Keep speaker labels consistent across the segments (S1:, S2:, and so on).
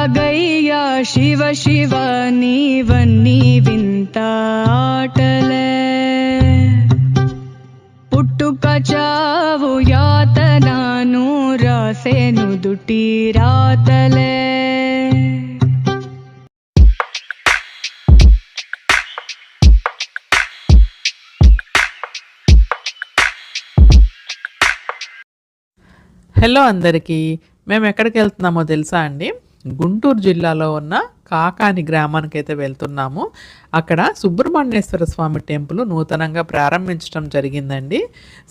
S1: సాగయ్యా శివ శివ నీవన్నీ వింత ఆటలే పుట్టుక చావు యాతనాను రాసేను దుటి రాతలే.
S2: హలో అందరికీ, మేము ఎక్కడికి వెళ్తున్నామో తెలుసా అండి? గుంటూరు జిల్లాలో ఉన్న కాకాని గ్రామానికి అయితే వెళ్తున్నాము. అక్కడ సుబ్రహ్మణ్యేశ్వర స్వామి టెంపుల్ నూతనంగా ప్రారంభించడం జరిగిందండి.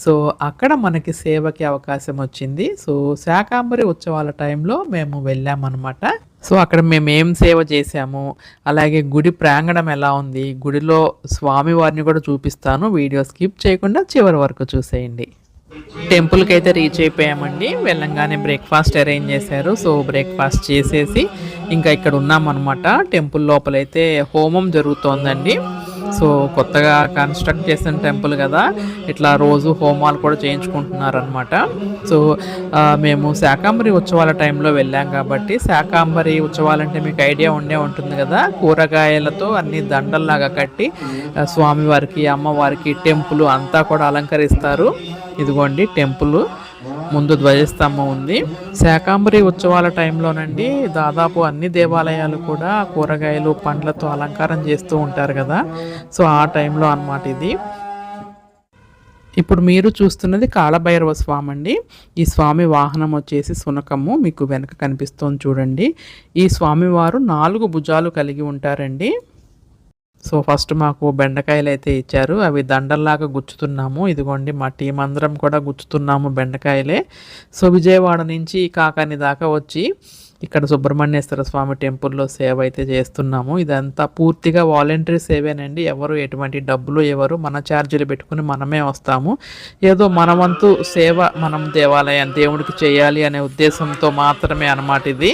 S2: సో అక్కడ మనకి సేవకి అవకాశం వచ్చింది. సో శాకాంబరి ఉత్సవాల టైంలో మేము వెళ్ళామన్నమాట. సో అక్కడ మేము ఏం సేవ చేసాము, అలాగే గుడి ప్రాంగణం ఎలా ఉంది, గుడిలో స్వామివారిని కూడా చూపిస్తాను. వీడియో స్కిప్ చేయకుండా చివరి వరకు చూసేయండి. టెంపుల్కి అయితే రీచ్ అయిపోయామండి. వెళ్ళంగానే బ్రేక్ఫాస్ట్ అరేంజ్ చేశారు. సో బ్రేక్ఫాస్ట్ చేసేసి ఇంకా ఇక్కడ ఉన్నామన్నమాట. టెంపుల్ లోపలైతే హోమం జరుగుతోందండి. సో కొత్తగా కన్స్ట్రక్ట్ చేసిన టెంపుల్ కదా, ఇట్లా రోజు హోమాలు కూడా చేయించుకుంటున్నారనమాట. సో మేము శాకాంబరి ఉత్సవాల టైంలో వెళ్ళాం కాబట్టి, శాకాంబరి ఉత్సవాలంటే మీకు ఐడియా ఉంటుంది కదా, కూరగాయలతో అన్ని దండల్లాగా కట్టి స్వామివారికి అమ్మవారికి టెంపుల్ అంతా కూడా అలంకరిస్తారు. ఇదిగోండి టెంపుల్ ముందు ధ్వజస్తంభం ఉంది. శాకాంబరి ఉత్సవాల టైంలోనండి దాదాపు అన్ని దేవాలయాలు కూడా కూరగాయలు పండ్లతో అలంకారం చేస్తూ ఉంటారు కదా. సో ఆ టైంలో అన్నమాట ఇది. ఇప్పుడు మీరు చూస్తున్నది కాళభైరవ స్వామి అండి. ఈ స్వామి వాహనం వచ్చేసి సునకము, మీకు వెనక కనిపిస్తోంది చూడండి. ఈ స్వామివారు 4 భుజాలు కలిగి ఉంటారండి. సో ఫస్ట్ మాకు బెండకాయలు అయితే ఇచ్చారు, అవి దండల్లాగా గుచ్చుతున్నాము. ఇదిగోండి మా టీం అందరం కూడా గుచ్చుతున్నాము బెండకాయలే. సో విజయవాడ నుంచి కాకాని దాకా వచ్చి ఇక్కడ సుబ్రహ్మణ్యేశ్వర స్వామి టెంపుల్లో సేవ అయితే చేస్తున్నాము. ఇదంతా పూర్తిగా వాలంటరీ సేవేనండి. ఎవరు ఎటువంటి డబ్బులు ఎవరు, మన ఛార్జీలు పెట్టుకుని మనమే వస్తాము. ఏదో మన వంతు సేవ మనం దేవుడికి చేయాలి అనే ఉద్దేశంతో మాత్రమే అన్నమాట ఇది.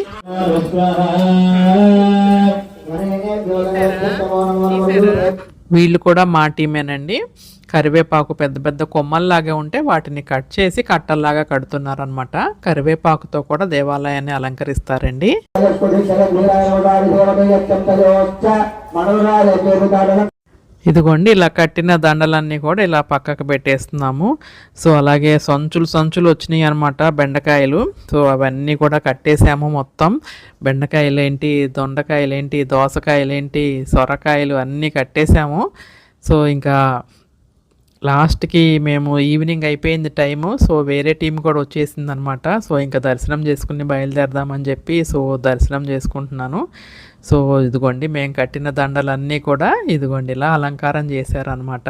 S2: వీళ్ళు కూడా మా టీమేనండి. కరివేపాకు పెద్ద పెద్ద కొమ్మల్లాగా ఉంటే వాటిని కట్ చేసి కట్టల్లాగా కడుతున్నారనమాట. కరివేపాకుతో కూడా దేవాలయాన్ని అలంకరిస్తారండి. ఇదిగోండి ఇలా కట్టిన దండలన్నీ కూడా ఇలా పక్కకు పెట్టేస్తున్నాము. సో అలాగే సంచులు వచ్చినాయి అనమాట బెండకాయలు. సో అవన్నీ కూడా కట్టేసాము మొత్తం. బెండకాయలేంటి, దొండకాయలేంటి, దోసకాయలేంటి, సొరకాయలు అన్నీ కట్టేసాము. సో ఇంకా లాస్ట్కి మేము ఈవినింగ్ అయిపోయింది టైము. సో వేరే టీం కూడా వచ్చేసింది అనమాట. సో ఇంకా దర్శనం చేసుకుని బయలుదేరదామని చెప్పి సో దర్శనం చేసుకుంటున్నాను. సో ఇదిగోండి మేము కట్టిన దండలన్నీ కూడా ఇదిగోండి ఇలా అలంకారం చేశారనమాట.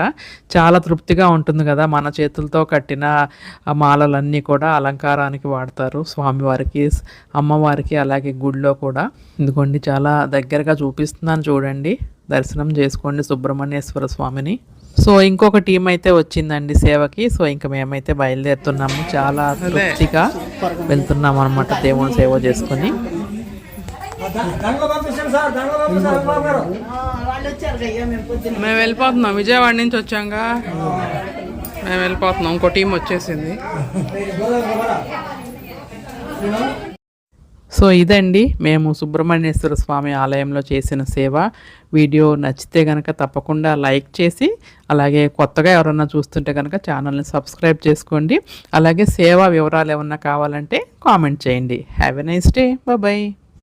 S2: చాలా తృప్తిగా ఉంటుంది కదా, మన చేతులతో కట్టిన మాలలన్నీ కూడా అలంకారానికి వాడతారు స్వామివారికి, అమ్మవారికి, అలాగే గుడిలో కూడా. ఇదిగోండి చాలా దగ్గరగా చూపిస్తున్నాను చూడండి, దర్శనం చేసుకోండి సుబ్రహ్మణ్యేశ్వర స్వామిని. సో ఇంకొక టీం అయితే వచ్చిందండి సేవకి. సో ఇంకా మేమైతే బయలుదేరుతున్నాము. చాలా తృప్తిగా వెళ్తున్నాము అనమాట దేవుని సేవ చేసుకొని.
S3: మేము వెళ్ళిపోతున్నాం, విజయవాడ నుంచి వచ్చాక మేము వెళ్ళిపోతున్నాం. ఇంకో టీం వచ్చేసింది.
S2: సో ఇదండి మేము సుబ్రహ్మణ్యేశ్వర స్వామి ఆలయంలో చేసిన సేవ. వీడియో నచ్చితే కనుక తప్పకుండా లైక్ చేసి, అలాగే కొత్తగా ఎవరన్నా చూస్తుంటే కనుక ఛానల్ని సబ్స్క్రైబ్ చేసుకోండి. అలాగే సేవ వివరాలు ఏమన్నా కావాలంటే కామెంట్ చేయండి. Have a nice day. Bye.